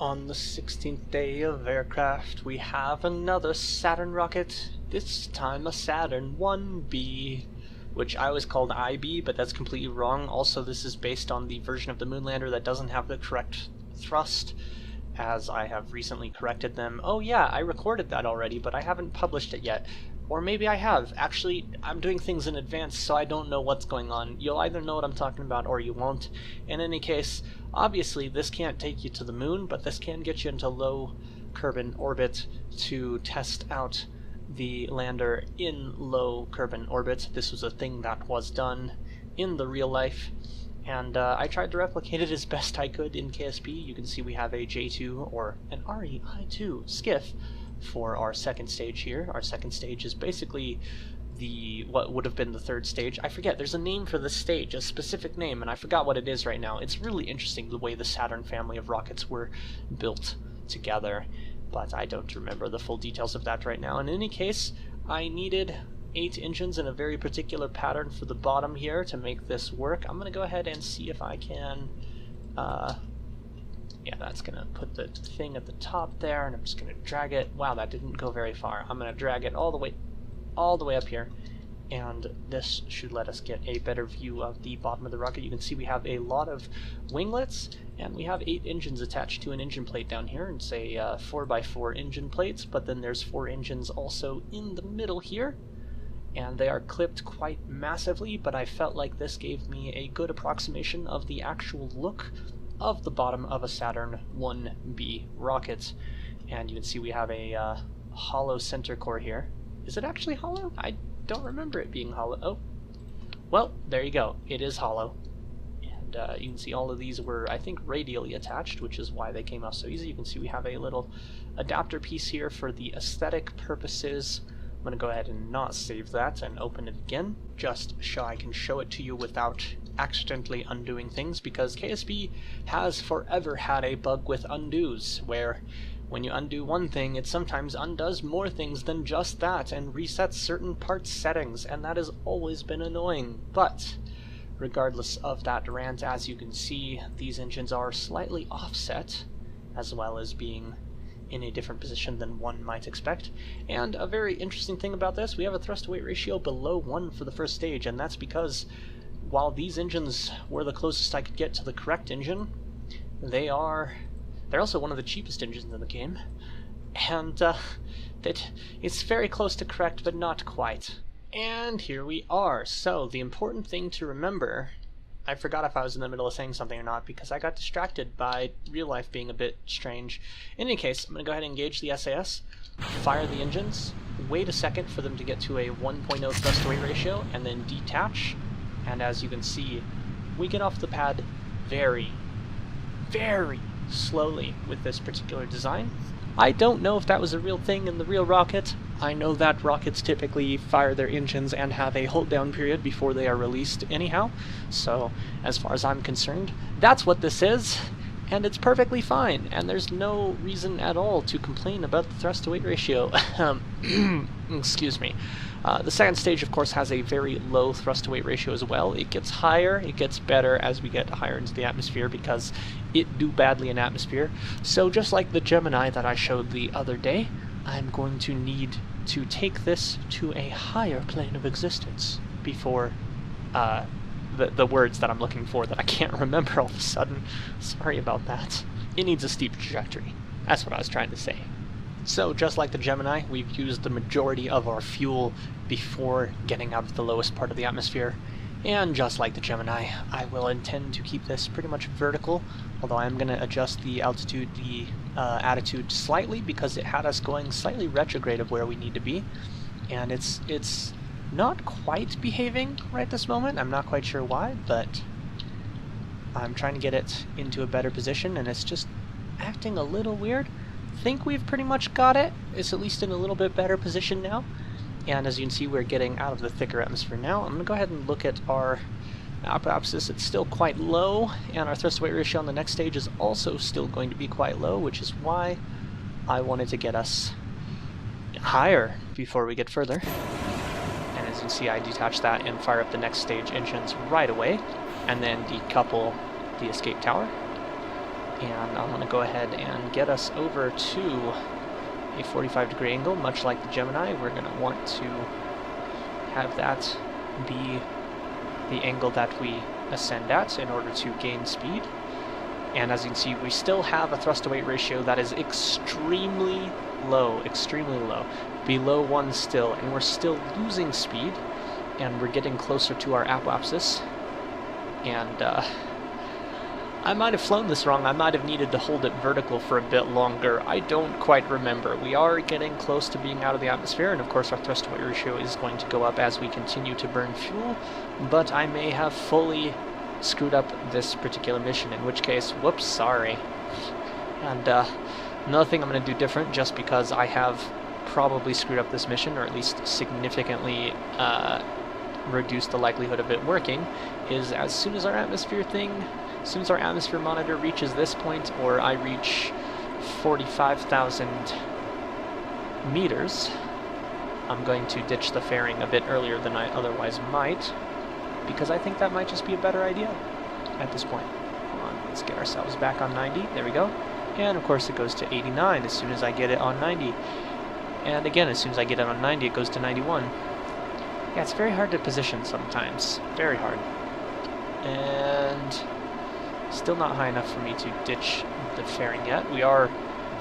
On the 16th day of aircraft, we have another Saturn rocket, this time a Saturn IB, which I always called IB, but that's completely wrong. Also, this is based on the version of the Moonlander that doesn't have the correct thrust, as I have recently corrected them. Oh yeah, I recorded that already, but I haven't published it yet. Or maybe I have. Actually, I'm doing things in advance, so I don't know what's going on. You'll either know what I'm talking about or you won't. In any case, obviously this can't take you to the moon, but this can get you into low Kerbin orbit to test out the lander in low Kerbin orbit. This was a thing that was done in the real life, and I tried to replicate it as best I could in KSP. You can see we have a J2 or an REI2 skiff for our second stage here. Our second stage is basically what would have been the third stage. I forget, there's a name for this stage, a specific name, and I forgot what it is right now. It's really interesting the way the Saturn family of rockets were built together, but I don't remember the full details of that right now. In any case, I needed 8 engines in a very particular pattern for the bottom here to make this work. I'm going to go ahead and see if I can yeah, that's going to put the thing at the top there, and I'm just going to drag it. Wow, that didn't go very far. I'm going to drag it all the way up here, and this should let us get a better view of the bottom of the rocket. You can see we have a lot of winglets, and we have 8 engines attached to an engine plate down here. It's a 4x4 engine plates, but then there's 4 engines also in the middle here, and they are clipped quite massively, but I felt like this gave me a good approximation of the actual look of the bottom of a Saturn IB rocket. And you can see we have a hollow center core here. Is it actually hollow? I don't remember it being hollow. Oh, well, there you go. It is hollow. And you can see all of these were, I think, radially attached, which is why they came off so easy. You can see we have a little adapter piece here for the aesthetic purposes. I'm going to go ahead and not save that and open it again, just so I can show it to you without accidentally undoing things, because KSP has forever had a bug with undos, where when you undo one thing, it sometimes undoes more things than just that and resets certain parts settings, and that has always been annoying. But regardless of that rant, as you can see, these engines are slightly offset, as well as being in a different position than one might expect. And a very interesting thing about this, we have a thrust-to-weight ratio below 1 for the first stage, and that's because while these engines were the closest I could get to the correct engine, they're also one of the cheapest engines in the game, and it's very close to correct, but not quite. And here we are. So the important thing to remember, I forgot if I was in the middle of saying something or not, because I got distracted by real life being a bit strange. In any case, I'm going to go ahead and engage the SAS, fire the engines, wait a second for them to get to a 1.0 thrust-to-weight ratio, and then detach. And as you can see, we get off the pad very, very slowly with this particular design. I don't know if that was a real thing in the real rocket. I know that rockets typically fire their engines and have a hold down period before they are released anyhow, so as far as I'm concerned, that's what this is, and it's perfectly fine, and there's no reason at all to complain about the thrust-to-weight ratio. Excuse me. The second stage, of course, has a very low thrust-to-weight ratio as well. It gets higher, it gets better as we get higher into the atmosphere, because it do badly in atmosphere. So just like the Gemini that I showed the other day, I'm going to need to take this to a higher plane of existence before the words that I'm looking for that I can't remember all of a sudden. Sorry about that. It needs a steep trajectory. That's what I was trying to say. So, just like the Gemini, we've used the majority of our fuel before getting out of the lowest part of the atmosphere. And just like the Gemini, I will intend to keep this pretty much vertical, although I'm going to adjust the altitude, the attitude slightly, because it had us going slightly retrograde of where we need to be. And it's not quite behaving right this moment. I'm not quite sure why, but I'm trying to get it into a better position, and it's just acting a little weird. I think we've pretty much got it. It's at least in a little bit better position now. And as you can see, we're getting out of the thicker atmosphere now. I'm going to go ahead and look at our apoapsis. It's still quite low, and our thrust-to-weight ratio on the next stage is also still going to be quite low, which is why I wanted to get us higher before we get further. And as you can see, I detach that and fire up the next stage engines right away, and then decouple the escape tower. And I'm going to go ahead and get us over to a 45-degree angle, much like the Gemini. We're going to want to have that be the angle that we ascend at in order to gain speed. And as you can see, we still have a thrust-to-weight ratio that is extremely low, below 1 still, and we're still losing speed, and we're getting closer to our apoapsis. And I might have flown this wrong. I might have needed to hold it vertical for a bit longer. I don't quite remember. We are getting close to being out of the atmosphere, and of course our thrust-to-weight ratio is going to go up as we continue to burn fuel, but I may have fully screwed up this particular mission, in which case, whoops, sorry. And another thing I'm going to do different, just because I have probably screwed up this mission, or at least significantly reduced the likelihood of it working, is as soon as our atmosphere monitor reaches this point, or I reach 45,000 meters, I'm going to ditch the fairing a bit earlier than I otherwise might, because I think that might just be a better idea at this point. Hold on, let's get ourselves back on 90. There we go. And of course it goes to 89 as soon as I get it on 90. And again, as soon as I get it on 90, it goes to 91. Yeah, it's very hard to position sometimes. Very hard. And still not high enough for me to ditch the fairing yet. We are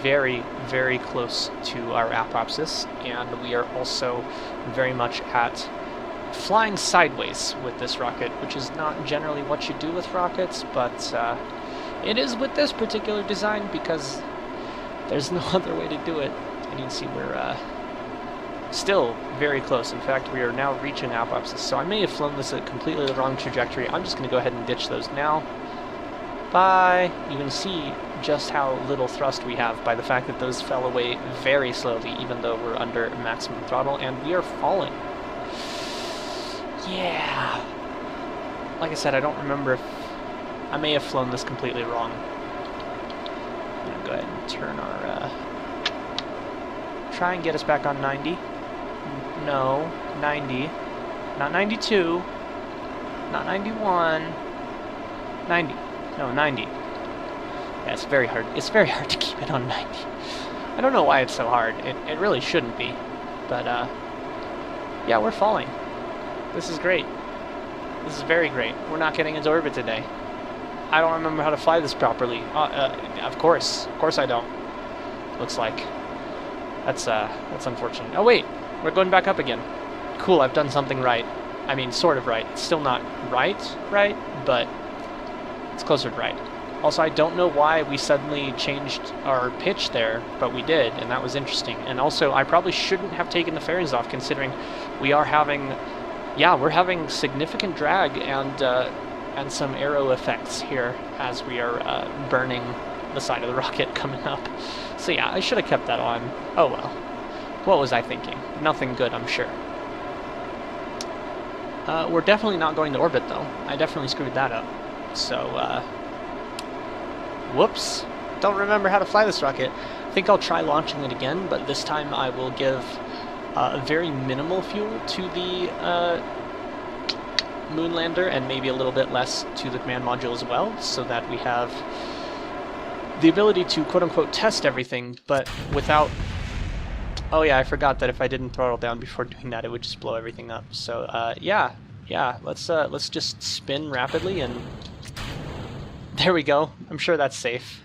very, very close to our apoapsis, and we are also very much at flying sideways with this rocket, which is not generally what you do with rockets, but it is with this particular design because there's no other way to do it. And you can see we're still very close. In fact, we are now reaching apoapsis, so I may have flown this at completely the wrong trajectory. I'm just going to go ahead and ditch those now. Bye! You can see just how little thrust we have by the fact that those fell away very slowly, even though we're under maximum throttle, and we are falling. Yeah. Like I said, I don't remember if I may have flown this completely wrong. I'm gonna go ahead and turn our try and get us back on 90. No, 90. Not 92. Not 91. 90. No, 90. Yeah, it's very hard. It's very hard to keep it on 90. I don't know why it's so hard. It really shouldn't be. But yeah, we're falling. This is great. This is very great. We're not getting into orbit today. I don't remember how to fly this properly. Of course I don't. Looks like. That's unfortunate. Oh wait, we're going back up again. Cool, I've done something right. I mean, sort of right. It's still not right, but it's closer to right. Also, I don't know why we suddenly changed our pitch there, but we did, and that was interesting. And also, I probably shouldn't have taken the fairings off, considering we are having, yeah, we're having significant drag and some aero effects here as we are burning the side of the rocket coming up. So yeah, I should have kept that on. Oh well. What was I thinking? Nothing good, I'm sure. We're definitely not going to orbit, though. I definitely screwed that up. So, whoops. Don't remember how to fly this rocket. I think I'll try launching it again, but this time I will give very minimal fuel to the Moonlander, and maybe a little bit less to the command module as well, so that we have the ability to quote-unquote test everything, but without... Oh yeah, I forgot that if I didn't throttle down before doing that, it would just blow everything up. So yeah, let's just spin rapidly, and there we go. I'm sure that's safe.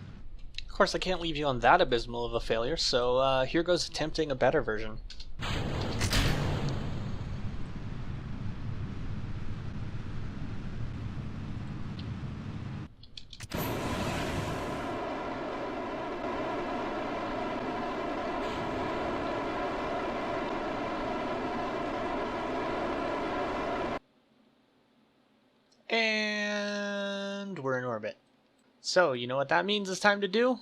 Of course, I can't leave you on that abysmal of a failure, so here goes attempting a better version. And we're in orbit. So, you know what that means it's time to do?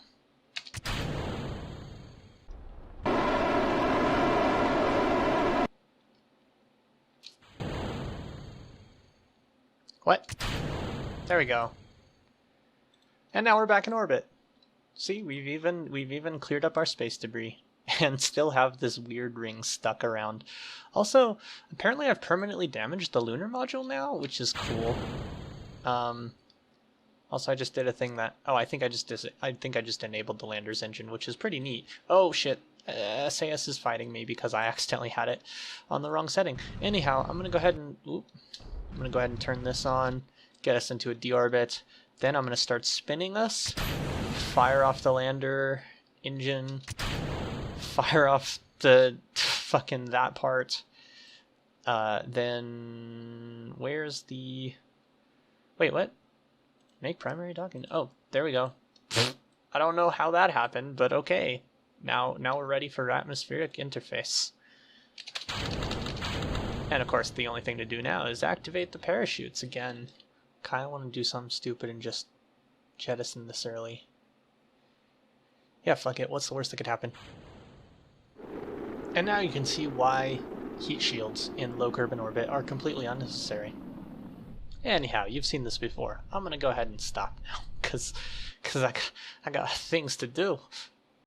What? There we go. And now we're back in orbit. See, we've even cleared up our space debris and still have this weird ring stuck around. Also, apparently I've permanently damaged the lunar module now, which is cool. Also, I just did a thing that... Oh, I think I just enabled the lander's engine, which is pretty neat. Oh, shit. SAS is fighting me because I accidentally had it on the wrong setting. Anyhow, I'm going to go ahead and... Oop, I'm going to go ahead and turn this on, get us into a deorbit. Then I'm going to start spinning us, fire off the lander engine, fire off the fucking that part. Then where's the... Wait, what? Make primary docking. Oh, there we go. I don't know how that happened, but okay. Now we're ready for atmospheric interface. And of course, the only thing to do now is activate the parachutes again. Kinda want to do something stupid and just jettison this early. Yeah, fuck it. What's the worst that could happen? And now you can see why heat shields in low Kerbin orbit are completely unnecessary. Anyhow, you've seen this before. I'm gonna go ahead and stop now, cause I got things to do.